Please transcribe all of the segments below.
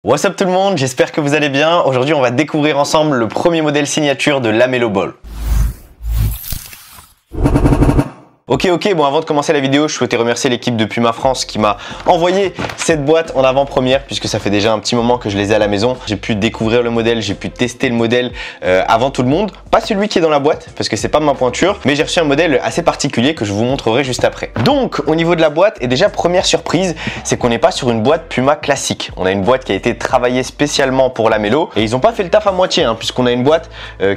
What's up tout le monde, j'espère que vous allez bien. Aujourd'hui on va découvrir ensemble le premier modèle signature de LaMelo Ball. Ok, bon avant de commencer la vidéo, je souhaitais remercier l'équipe de Puma France qui m'a envoyé cette boîte en avant-première puisque ça fait déjà un petit moment que je les ai à la maison. J'ai pu découvrir le modèle, j'ai pu tester le modèle avant tout le monde. Pas celui qui est dans la boîte parce que c'est pas ma pointure, mais j'ai reçu un modèle assez particulier que je vous montrerai juste après. Donc au niveau de la boîte, et déjà première surprise, c'est qu'on n'est pas sur une boîte Puma classique. On a une boîte qui a été travaillée spécialement pour LaMelo et ils n'ont pas fait le taf à moitié puisqu'on a une boîte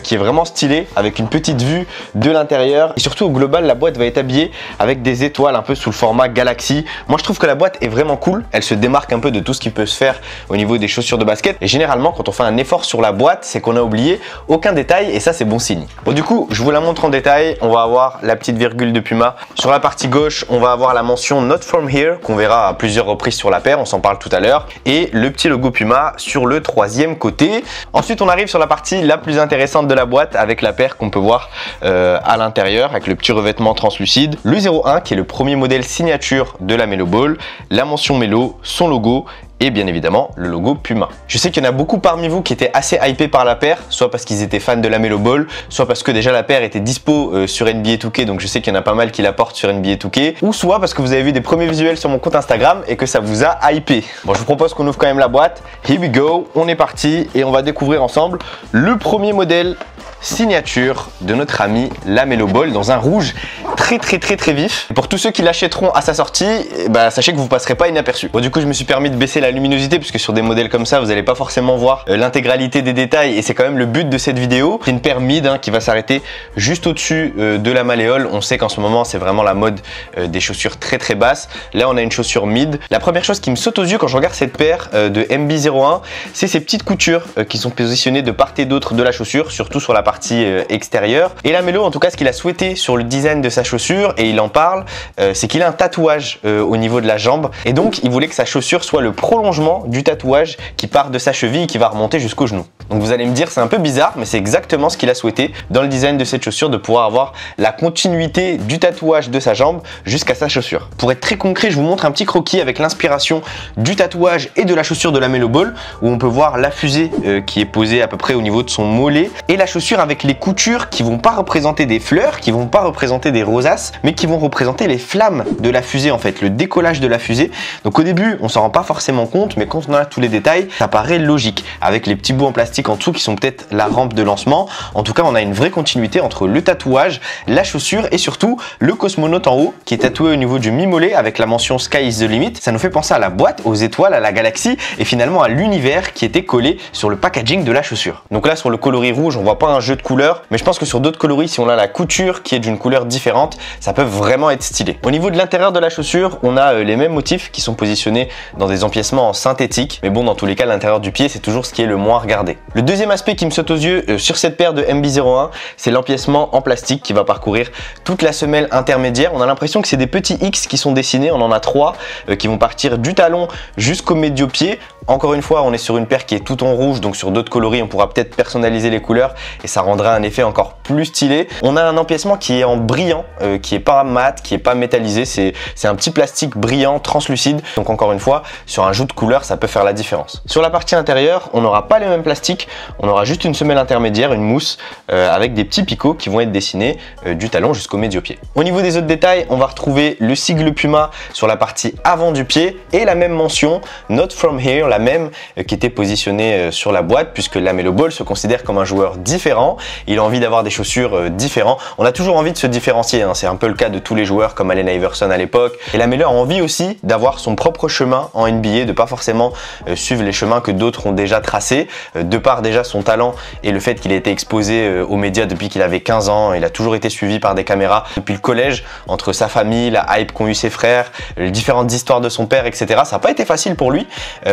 qui est vraiment stylée avec une petite vue de l'intérieur et surtout au global la boîte va être habillée avec des étoiles un peu sous le format Galaxy. Moi je trouve que la boîte est vraiment cool, elle se démarque un peu de tout ce qui peut se faire au niveau des chaussures de basket et généralement quand on fait un effort sur la boîte c'est qu'on a oublié aucun détail et ça c'est bon signe. Bon du coup je vous la montre en détail, on va avoir la petite virgule de Puma. Sur la partie gauche on va avoir la mention Not From Here qu'on verra à plusieurs reprises sur la paire, on s'en parle tout à l'heure, et le petit logo Puma sur le troisième côté. Ensuite on arrive sur la partie la plus intéressante de la boîte avec la paire qu'on peut voir à l'intérieur avec le petit revêtement translucide. Le 01 qui est le premier modèle signature de LaMelo Ball, la mention Melo, son logo et bien évidemment le logo Puma. Je sais qu'il y en a beaucoup parmi vous qui étaient assez hypés par la paire, soit parce qu'ils étaient fans de LaMelo Ball, soit parce que déjà la paire était dispo sur NBA 2K, donc je sais qu'il y en a pas mal qui la portent sur NBA 2K, ou soit parce que vous avez vu des premiers visuels sur mon compte Instagram et que ça vous a hypé. Bon, je vous propose qu'on ouvre quand même la boîte. Here we go, on est parti et on va découvrir ensemble le premier modèle signature de notre ami LaMelo Ball dans un rouge très vif. Et pour tous ceux qui l'achèteront à sa sortie, sachez que vous ne passerez pas inaperçu. Bon, du coup je me suis permis de baisser la luminosité puisque sur des modèles comme ça vous n'allez pas forcément voir l'intégralité des détails et c'est quand même le but de cette vidéo. C'est une paire mid qui va s'arrêter juste au-dessus de la malléole. On sait qu'en ce moment c'est vraiment la mode des chaussures très basses. Là on a une chaussure mid. La première chose qui me saute aux yeux quand je regarde cette paire de MB01, c'est ces petites coutures qui sont positionnées de part et d'autre de la chaussure, surtout sur la partie extérieure. Et LaMelo en tout cas ce qu'il a souhaité sur le design de sa chaussure, et il en parle, c'est qu'il a un tatouage au niveau de la jambe et donc il voulait que sa chaussure soit le prolongement du tatouage qui part de sa cheville et qui va remonter jusqu'au genou. Donc vous allez me dire c'est un peu bizarre mais c'est exactement ce qu'il a souhaité dans le design de cette chaussure, de pouvoir avoir la continuité du tatouage de sa jambe jusqu'à sa chaussure. Pour être très concret, je vous montre un petit croquis avec l'inspiration du tatouage et de la chaussure de LaMelo Ball où on peut voir la fusée qui est posée à peu près au niveau de son mollet et la chaussure avec les coutures qui vont pas représenter des fleurs, qui vont pas représenter des rosaces mais qui vont représenter les flammes de la fusée en fait, le décollage de la fusée. Donc au début on s'en rend pas forcément compte mais quand on a tous les détails ça paraît logique avec les petits bouts en plastique en dessous qui sont peut-être la rampe de lancement. En tout cas on a une vraie continuité entre le tatouage, la chaussure et surtout le cosmonaute en haut qui est tatoué au niveau du mi-mollet avec la mention Sky is the limit. Ça nous fait penser à la boîte, aux étoiles, à la galaxie et finalement à l'univers qui était collé sur le packaging de la chaussure. Donc là sur le coloris rouge on voit pas un jeu de couleurs mais je pense que sur d'autres coloris si on a la couture qui est d'une couleur différente ça peut vraiment être stylé. Au niveau de l'intérieur de la chaussure, on a les mêmes motifs qui sont positionnés dans des empiècements en synthétique. Mais bon, dans tous les cas, l'intérieur du pied, c'est toujours ce qui est le moins regardé. Le deuxième aspect qui me saute aux yeux sur cette paire de MB01, c'est l'empiècement en plastique qui va parcourir toute la semelle intermédiaire. On a l'impression que c'est des petits X qui sont dessinés. On en a 3 qui vont partir du talon jusqu'au médio-pied. Encore une fois, on est sur une paire qui est tout en rouge, donc sur d'autres coloris, on pourra peut-être personnaliser les couleurs et ça rendra un effet encore plus stylé. On a un empiècement qui est en brillant, qui est pas mat, qui est pas métallisé, c'est un petit plastique brillant, translucide. Donc encore une fois, sur un jout de couleur, ça peut faire la différence. Sur la partie intérieure, on n'aura pas les mêmes plastiques, on aura juste une semelle intermédiaire, une mousse, avec des petits picots qui vont être dessinés du talon jusqu'au médio-pied. Au niveau des autres détails, on va retrouver le sigle Puma sur la partie avant du pied et la même mention, Not From Here, la même qui était positionnée sur la boîte puisque LaMelo Ball se considère comme un joueur différent, il a envie d'avoir des chaussures différentes. On a toujours envie de se différencier, c'est un peu le cas de tous les joueurs comme Allen Iverson à l'époque. Et LaMelo a envie aussi d'avoir son propre chemin en NBA, de pas forcément suivre les chemins que d'autres ont déjà tracés, de par déjà son talent et le fait qu'il ait été exposé aux médias depuis qu'il avait 15 ans. Il a toujours été suivi par des caméras depuis le collège, entre sa famille, la hype qu'ont eu ses frères, les différentes histoires de son père, etc. Ça n'a pas été facile pour lui,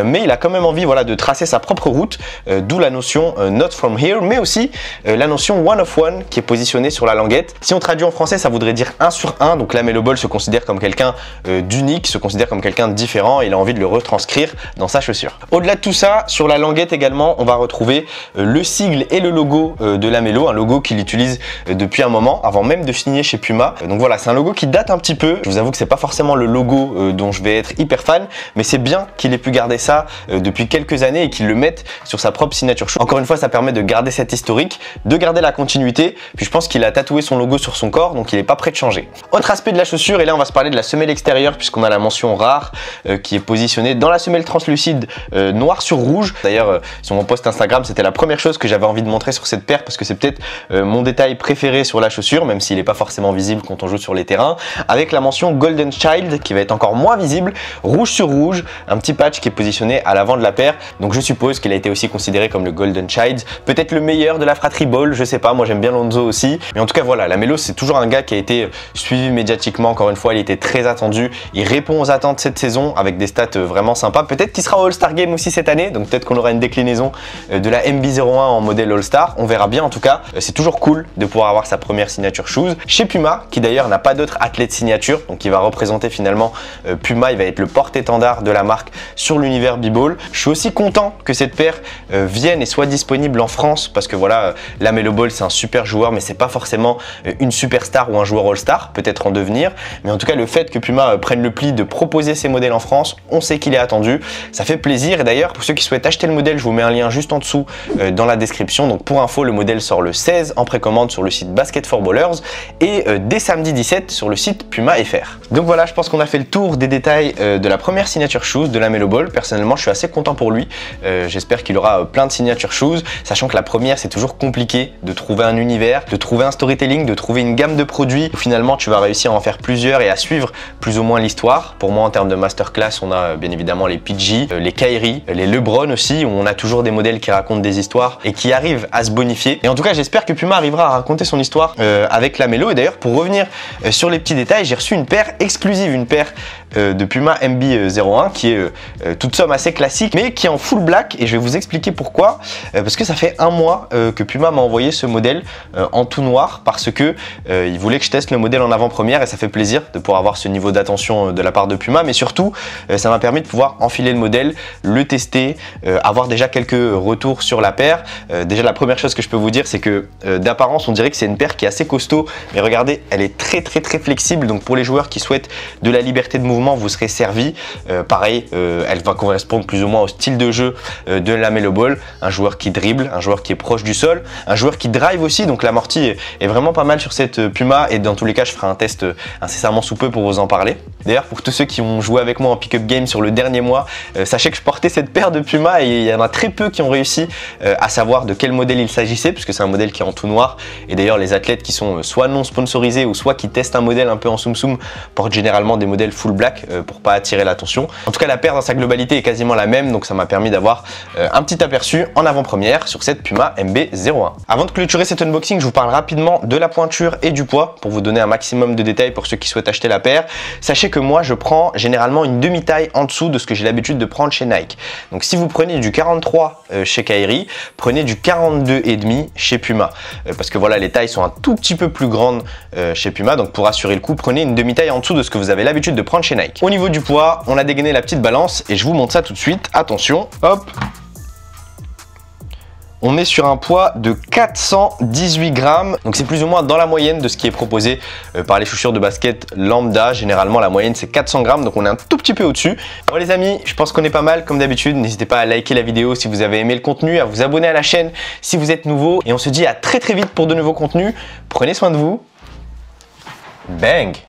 mais il a quand même envie de tracer sa propre route, d'où la notion Not From Here, mais aussi la notion One of One qui est positionnée sur la languette. Si on traduit en français, ça voudrait dire 1 sur 1, donc LaMelo Ball se considère comme quelqu'un d'unique, se considère comme quelqu'un de différent et il a envie de le retranscrire dans sa chaussure. Au-delà de tout ça, sur la languette également, on va retrouver le sigle et le logo de LaMelo, un logo qu'il utilise depuis un moment, avant même de signer chez Puma. Donc voilà, c'est un logo qui date un petit peu. Je vous avoue que c'est pas forcément le logo dont je vais être hyper fan, mais c'est bien qu'il ait pu garder ça depuis quelques années et qu'il le mette sur sa propre signature shoe. Encore une fois, ça permet de garder cet historique, de garder la continuité. Puis je pense qu'il a tatoué son logo sur son corps, donc il n'est pas prêt de changer. Autre aspect de la chaussure, et là on va se parler de la semelle extérieure puisqu'on a la mention rare qui est positionnée dans la semelle translucide noir sur rouge. D'ailleurs, sur mon post Instagram, c'était la première chose que j'avais envie de montrer sur cette paire parce que c'est peut-être mon détail préféré sur la chaussure, même s'il n'est pas forcément visible quand on joue sur les terrains, avec la mention Golden Child qui va être encore moins visible, rouge sur rouge, un petit patch qui est positionné à l'avant de la paire. Donc je suppose qu'il a été aussi considéré comme le Golden Child, peut-être le meilleur de la fratrie Ball, je sais pas, moi j'aime bien Lonzo aussi. Mais en tout cas voilà, Lamelo c'est toujours un gars qui a été suivi médiatiquement, encore une fois il était très attendu, il répond aux attentes cette saison avec des stats vraiment sympas. Peut-être qu'il sera au All-Star Game aussi cette année, donc peut-être qu'on aura une déclinaison de la MB01 en modèle All-Star, on verra bien. En tout cas c'est toujours cool de pouvoir avoir sa première signature shoes chez Puma, qui d'ailleurs n'a pas d'autres athlètes signature, donc il va représenter finalement Puma, il va être le porte-étendard de la marque sur l'univers B-Ball. Je suis aussi content que cette paire vienne et soit disponible en France parce que voilà, Lamelo Ball c'est un super joueur, mais c'est pas forcément une superstar ou un joueur All-Star, peut-être en devenir. Mais en tout cas, le fait que Puma prenne le pli de proposer ces modèles en France, on sait qu'il est attendu, ça fait plaisir. Et d'ailleurs, pour ceux qui souhaitent acheter le modèle, je vous mets un lien juste en dessous dans la description. Donc pour info, le modèle sort le 16 en précommande sur le site Basket for Ballers et dès samedi 17 sur le site Puma FR. Donc voilà, je pense qu'on a fait le tour des détails de la première signature shoes de Lamelo Ball. Personnellement, je suis assez content pour lui. J'espère qu'il aura plein de signature shoes, sachant que la première, c'est toujours compliqué de trouver un univers, de trouver un storytelling, de trouver une gamme de produits où finalement tu vas réussir à en faire plusieurs et à suivre plus ou moins l'histoire. Pour moi, en termes de masterclass, on a bien évidemment les PG, les Kyrie, les LeBron aussi, où on a toujours des modèles qui racontent des histoires et qui arrivent à se bonifier. Et en tout cas, j'espère que Puma arrivera à raconter son histoire avec Lamelo. Et d'ailleurs, pour revenir sur les petits détails, j'ai reçu une paire exclusive, une paire de Puma MB01 qui est toute somme assez classique, mais qui est en full black, et je vais vous expliquer pourquoi. Parce que ça fait un mois que Puma m'a envoyé ce modèle en tout noir parce que il voulait que je teste le modèle en avant-première, et ça fait plaisir de pouvoir avoir ce niveau d'attention de la part de Puma. Mais surtout, ça m'a permis de pouvoir enfiler le modèle, le tester, avoir déjà quelques retours sur la paire. Déjà, la première chose que je peux vous dire, c'est que d'apparence, on dirait que c'est une paire qui est assez costaud, mais regardez, elle est très flexible. Donc pour les joueurs qui souhaitent de la liberté de mouvement, vous serez servi. Pareil, elle va correspondre plus ou moins au style de jeu de Lamelo Ball, un joueur qui dribble, un joueur qui est proche du sol, un joueur qui drive aussi. Donc l'amorti est vraiment pas mal sur cette Puma, et dans tous les cas, je ferai un test incessamment sous peu pour vous en parler. D'ailleurs, pour tous ceux qui ont joué avec moi en pick-up game sur le dernier mois, sachez que je portais cette paire de Puma, et il y en a très peu qui ont réussi à savoir de quel modèle il s'agissait, puisque c'est un modèle qui est en tout noir. Et d'ailleurs, les athlètes qui sont soit non sponsorisés ou soit qui testent un modèle un peu en soum-soum portent généralement des modèles full black pour pas attirer l'attention. En tout cas, la paire dans sa globalité est quasiment la même, donc ça m'a permis d'avoir un petit aperçu en avant-première sur cette Puma MB01. Avant de clôturer cet unboxing, je vous parle rapidement de la pointure et du poids pour vous donner un maximum de détails pour ceux qui souhaitent acheter la paire. Sachez que moi, je prends généralement une demi-taille en dessous de ce que j'ai l'habitude de prendre chez Nike. Donc si vous prenez du 43 chez Kyrie, prenez du 42,5 chez Puma. Parce que voilà, les tailles sont un tout petit peu plus grandes chez Puma, donc pour assurer le coup, prenez une demi-taille en dessous de ce que vous avez l'habitude de prendre chez Nike. Au niveau du poids, on a dégainé la petite balance et je vous montre ça tout de suite. Attention, hop! On est sur un poids de 418 grammes, donc c'est plus ou moins dans la moyenne de ce qui est proposé par les chaussures de basket lambda. Généralement, la moyenne c'est 400 grammes, donc on est un tout petit peu au-dessus. Bon les amis, je pense qu'on est pas mal comme d'habitude. N'hésitez pas à liker la vidéo si vous avez aimé le contenu, à vous abonner à la chaîne si vous êtes nouveau. Et on se dit à très vite pour de nouveaux contenus. Prenez soin de vous. Bang!